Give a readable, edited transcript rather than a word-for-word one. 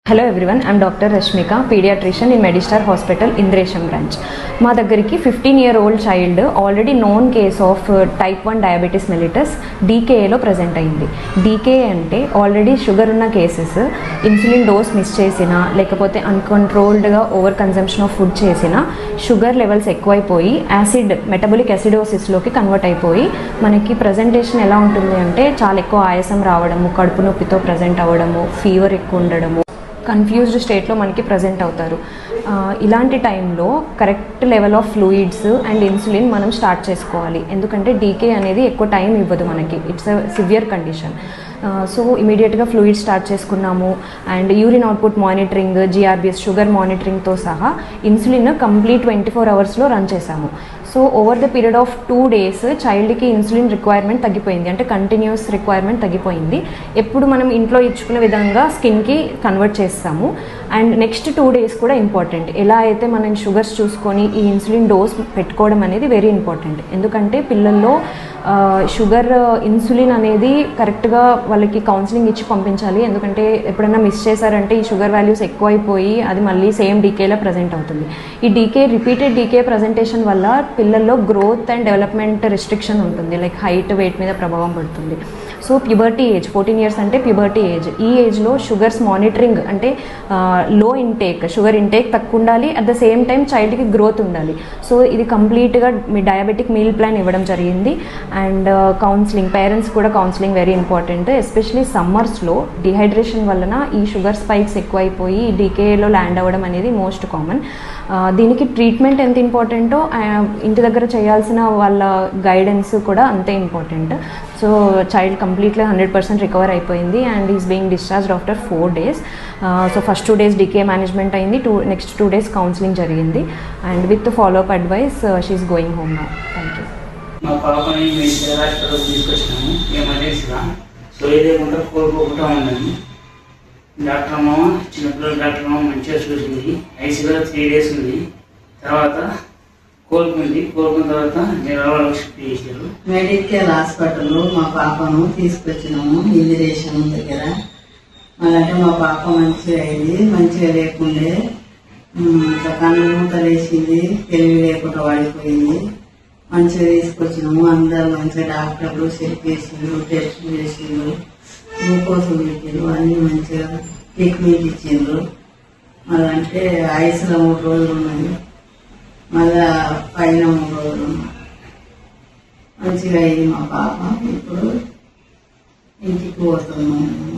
Hello everyone, I'm doctor Rashmika, pediatrician in Medistar hospital Indresham branch. మా దగ్గరికి 15-year-old child already known case of type 1 diabetes mellitus డీకేఏలో present అయింది. DKA అంటే already sugar ఉన్న cases, insulin dose miss చేసినా లేకపోతే అన్కంట్రోల్డ్గా ఓవర్ కన్జంప్షన్ ఆఫ్ ఫుడ్ చేసినా షుగర్ లెవెల్స్ ఎక్కువైపోయి యాసిడ్ మెటబోలిక్ యాసిడోసిస్లోకి కన్వర్ట్ అయిపోయి మనకి ప్రజెంటేషన్ ఎలా ఉంటుంది అంటే చాలా ఎక్కువ ఆయాసం రావడము, కడుపు నొప్పితో ప్రజెంట్ అవ్వడము, ఫీవర్ ఎక్కువ ఉండడము, కన్ఫ్యూజ్డ్ స్టేట్లో మనకి ప్రజెంట్ అవుతారు. ఇలాంటి టైంలో correct level of fluids and insulin మనం స్టార్ట్ చేసుకోవాలి. ఎందుకంటే డీకే అనేది ఎక్కువ టైం ఇవ్వదు మనకి, it's a severe condition. So ఇమీడియట్గా ఫ్లూయిడ్ స్టార్ట్ చేసుకున్నాము and urine output monitoring, GRBS sugar మానిటరింగ్తో సహా ఇన్సులిన్ కంప్లీట్ 24 అవర్స్లో రన్ చేశాము. So over the period of 2 days చైల్డ్కి ఇన్సులిన్ రిక్వైర్మెంట్ తగ్గిపోయింది, అంటే కంటిన్యూస్ రిక్వైర్మెంట్ తగ్గిపోయింది. ఎప్పుడు మనం ఇంట్లో ఇచ్చుకునే విధంగా స్కిన్కి కన్వర్ట్ చేస్తాము. అండ్ నెక్స్ట్ 2 days కూడా ఇంపార్టెంట్. ఎలా అయితే మనం షుగర్స్ చూసుకొని ఈ ఇన్సులిన్ డోస్ పెట్టుకోవడం అనేది వెరీ ఇంపార్టెంట్. ఎందుకంటే పిల్లల్లో షుగర్ ఇన్సులిన్ అనేది కరెక్ట్గా వాళ్ళకి కౌన్సిలింగ్ ఇచ్చి పంపించాలి. ఎందుకంటే ఎప్పుడైనా మిస్ చేశారంటే ఈ షుగర్ వాల్యూస్ ఎక్కువైపోయి అది మళ్ళీ సేమ్ డీకేలో ప్రజెంట్ అవుతుంది. ఈ రిపీటెడ్ డీకే ప్రజెంటేషన్ వల్ల పిల్లల్లో గ్రోత్ అండ్ డెవలప్మెంట్ రిస్ట్రిక్షన్ ఉంటుంది, లైక్ హైట్ వెయిట్ మీద ప్రభావం పడుతుంది. సో ప్యూబర్టీ ఏజ్ 14 years అంటే ప్యూబర్టీ ఏజ్. ఈ ఏజ్లో షుగర్స్ మానిటరింగ్ అంటే లో ఇంటేక్, షుగర్ ఇంటేక్ తక్కువ ఉండాలి, అట్ ద సేమ్ టైం చైల్డ్కి గ్రోత్ ఉండాలి. సో ఇది కంప్లీట్గా మీ డయాబెటిక్ మీల్ ప్లాన్ ఇవ్వడం జరిగింది. అండ్ కౌన్సిలింగ్, పేరెంట్స్ కూడా కౌన్సిలింగ్ వెరీ ఇంపార్టెంట్. ఎస్పెషలీ సమ్మర్స్లో డిహైడ్రేషన్ వలన ఈ షుగర్ స్పైక్స్ ఎక్కువైపోయి డీకేలో ల్యాండ్ అవ్వడం అనేది మోస్ట్ కామన్. దీనికి ట్రీట్మెంట్ ఎంత ఇంపార్టెంటో ఇంటి దగ్గర చేయాల్సిన వాళ్ళ గైడెన్స్ కూడా అంతే ఇంపార్టెంట్. సో చైల్డ్ కంప్లీట్గా 100% రికవర్ అయిపోయింది and is being discharged after 4 days. So first 2 days DK management అయింది, నెక్స్ట్ 2 days కౌన్సిలింగ్ జరిగింది and with follow up advice she's going home now. Thank you. మా పాపని మేము హాస్పిటల్ తీసుకొచ్చినాము ఎమర్జెన్సీగా. సో ఇదేకుండా కోరుకోకుండా ఉన్నాము. డాక్టర్ అమ్మ, చిన్నపిల్లల డాక్టర్ అమ్మ మంచిగా చూసింది. ఐసీయూలో 3 days ఉంది. తర్వాత కోలుకుంది. కోలుకున్న తర్వాత జనరల్ షిఫ్ట్ చేశారు. మెడికల్ హాస్పిటల్లో మా పాపను తీసుకొచ్చినాము ఇందిరేషన్ దగ్గర. మళ్ళంటే మా పాప మంచిగా అయింది, మంచిగా లేకుండే కన్ను మూతలేసింది, తెలివి లేకుండా పడిపోయింది. మంచిగా తీసుకొచ్చినాము. అందరు మంచిగా డాక్టర్లు చెక్ చేసిండ్రు, టెస్ట్ చేసిండ్రు, గ్లూకోజులు పెట్టిండ్రు, అన్నీ మంచిగా ట్రీట్మెంట్ ఇచ్చిండ్రు. మళ్ళంటే ఐసులో 3 రోజులు ఉన్నది, మళ్ళా పైన 3 రోజులు మంచిగా అయింది మా పాప. ఇప్పుడు ఇంటికి పోతున్నాము.